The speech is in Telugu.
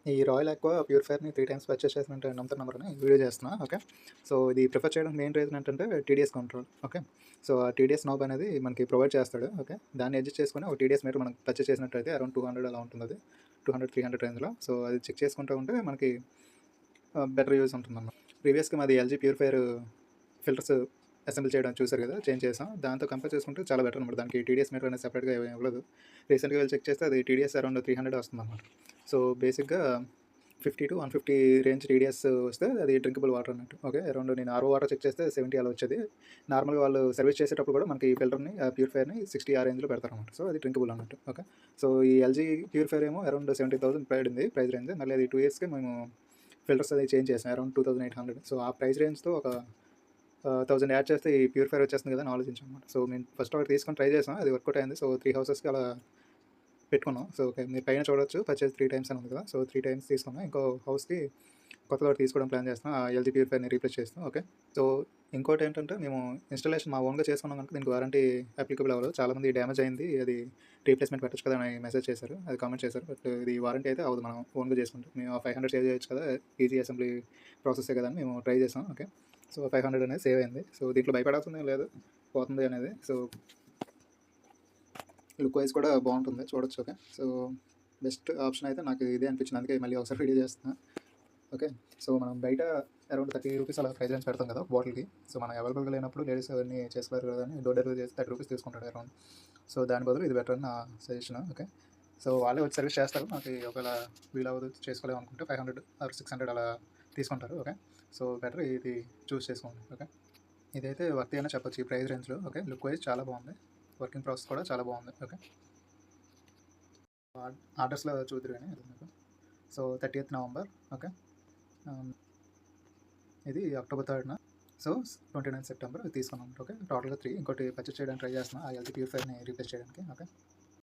ఈ రాయల్ ఆక్వా ప్యూరిఫైయర్‌ని 3 టైమ్స్ పర్చేస్ చేసినట్టు నమ్ముతున్నారని వీడియో చేస్తున్నా. ఓకే. సో, ఇది ప్రిఫర్ చేయడానికి మెయిన్ రీజన్ ఏంటంటే టీడీఎస్ కంట్రోల్. ఓకే. సో, ఆ టీడీఎస్ నాబ్ అనేది మనకి ప్రొవైడ్ చేస్తాడు. ఓకే. దాన్ని అడ్జస్ట్ చేసుకొని ఒక టీడీఎస్ మీటర్ మనం పర్చేస్ చేసినట్టయితే అరౌండ్ 200 అలా ఉంటుందది. 200, 300 రేంజ్‌లో. సో, అది చెక్ చేసుకుంటూ ఉంటే మనకి బెటర్ యూజ్ ఉంటుందన్నమాట. ప్రీవియస్‌గా మాది ఎల్జీ ప్యూరిఫైయర్ ఫిల్టర్స్ అసెంబుల్ చేయడం చూసారు కదా! చేంజ్ చేసాం. దాంతో కంపేర్ చేసుకుంటే చాలా బెటర్ అనమాట. దానికి టీడీఎస్ మీటర్ అనేది సెపరేట్‌గా ఇవ్వలేదు. రీసెంట్‌గా వెళ్లి చెక్ చేస్తే అది టీడీఎస్ అరౌండ్ 300 వస్తుందన్నమాట. సో, బేసిక్‌గా 50-150 రేంజ్ టీడీఎస్ వస్తే అది డ్రింకబుల్ వాటర్ అన్నట్టు. ఓకే. అరౌండ్ నేను ఆర్ఓ వాటర్ చెక్ చేస్తే 70 అలా వచ్చేది. నార్మల్‌గా వాళ్ళు సర్వీస్ చేసేటప్పుడు కూడా మనకి ఈ ఫిల్టర్‌ని ప్యూరిఫైయర్‌ని 60 ఆ రేంజ్‌లో పెడతారన్నమాట. సో, అది డ్రింకబుల్ అన్నట్టు. ఓకే. సో, ఈ ఎల్జీ ప్యూరిఫైయర్ ఏమో అరౌండ్ 70,000 పడింది ప్రైస్ రేంజ్. మళ్ళీ అది 2 ఇయర్స్‌కి మేము ఫిల్టర్స్ అది చేంజ్ చేసాం. అరౌండ్ 2800. సో, ఆ ప్రైస్ రేంజ్‌తో ఒక 1000 యాడ్ చేస్తే ఈ ప్యూరిఫైయర్ వచ్చేస్తుంది కదా అని ఆలోచించామన్నమాట. సో, మేము ఫస్ట్ ఒకటి తీసుకొని ట్రై చేసాం. అది వర్కౌట్ అయింది. సో, 3 హౌసెస్‌కి అలా పెట్టుకున్నాం. So, okay. మీరు పైన చూడొచ్చు పర్చేజ్ 3 టైమ్స్ అని ఉంది కదా! సో, 3 టైమ్స్ తీసుకున్నాం. ఇంకో హౌస్‌కి కొత్తది ఒకటి తీసుకోవడం ప్లాన్ చేస్తున్నాం. ఆ ఎల్జీ ప్యూరిఫైయర్‌ని రీప్లేస్ చేస్తాం. ఓకే. సో, ఇంకోటేంటంటే మేము ఇన్‌స్టాలేషన్ మా ఓన్‌గా చేసుకున్నాం గనుక దీనికి వారంటీ అప్లికబుల్ అవ్వదు. చాలామంది డ్యామేజ్ అయింది. అది రీప్లేస్‌మెంట్ పెట్టొచ్చు కదా అని మెసేజ్ చేశారు. అది కామెంట్ చేశారు. బట్ ఇది వారంటీ అయితే అవ్వదు మనం ఓన్‌గా చేసుకుంటే. మేము ఆ 500 సేవ్ చేయొచ్చు కదా! ఈజీ అసెంబ్లీ ప్రాసెసే కదా అని మేము ట్రై చేసాం. ఓకే. సో, 500 అనేది సేవ్ అయింది. సో, దీంట్లో భయపడాల్సిందేం లేదు. పోతుంది అనేది. సో, లుక్ వైస్ కూడా బావుంటుంది. చూడొచ్చు. ఓకే. సో, బెస్ట్ ఆప్షన్ అయితే నాకు ఇదే అనిపించింది. అందుకే మళ్ళీ ఒకసారి వీడియో చేస్తున్నా. ఓకే. సో, మనం బయట అరౌండ్ 30 రూపీస్ అలా ప్రైస్ రేంజ్ పెడతాం కదా! బాటిల్‌కి. సో, మనం అవైలబుల్‌గా లేనప్పుడు లేడీస్ అవన్నీ చేసుకోలేరు కదా అని డోర్ డెలివరీ చేసి 30 రూపీస్ తీసుకుంటాడు అరౌండ్. సో, దాని బదులు ఇది బెటర్ అని నా సజెషన్. ఓకే. సో, వాళ్ళే వచ్చి సర్వీస్ చేస్తారు. మనకి ఒకవేళ వీలవ్వదు చేసుకోలేము అనుకుంటే 500 ఆర్ 600 అలా తీసుకుంటారు. ఓకే. సో, బెటర్ ఇది చూజ్ చేసుకోండి. ఓకే. ఇదైతే వర్తీ అనే చెప్పొచ్చు ఈ ప్రైస్ రేంజ్‌లో. ఓకే. లుక్ వైస్ చాలా బావుంది. వర్కింగ్ ప్రాసెస్ కూడా చాలా బావుంది. ఓకే. ఆర్డర్స్‌లో చూద్దురు గానీ అది మీకు. సో, 30థ్ నవంబర్. ఓకే. ఆహ్, ఇది అక్టోబర్ 3న. సో, 29 సెప్టెంబర్ తీసుకున్నాం. ఓకే. టోటల్‌గా 3 ఇంకోటి పర్చేస్ చేయడానికి ట్రై చేస్తున్నా. ఆ ఎల్జీ ప్యూరిఫైయర్‌ని రీప్లేస్ చేయడానికి. ఓకే.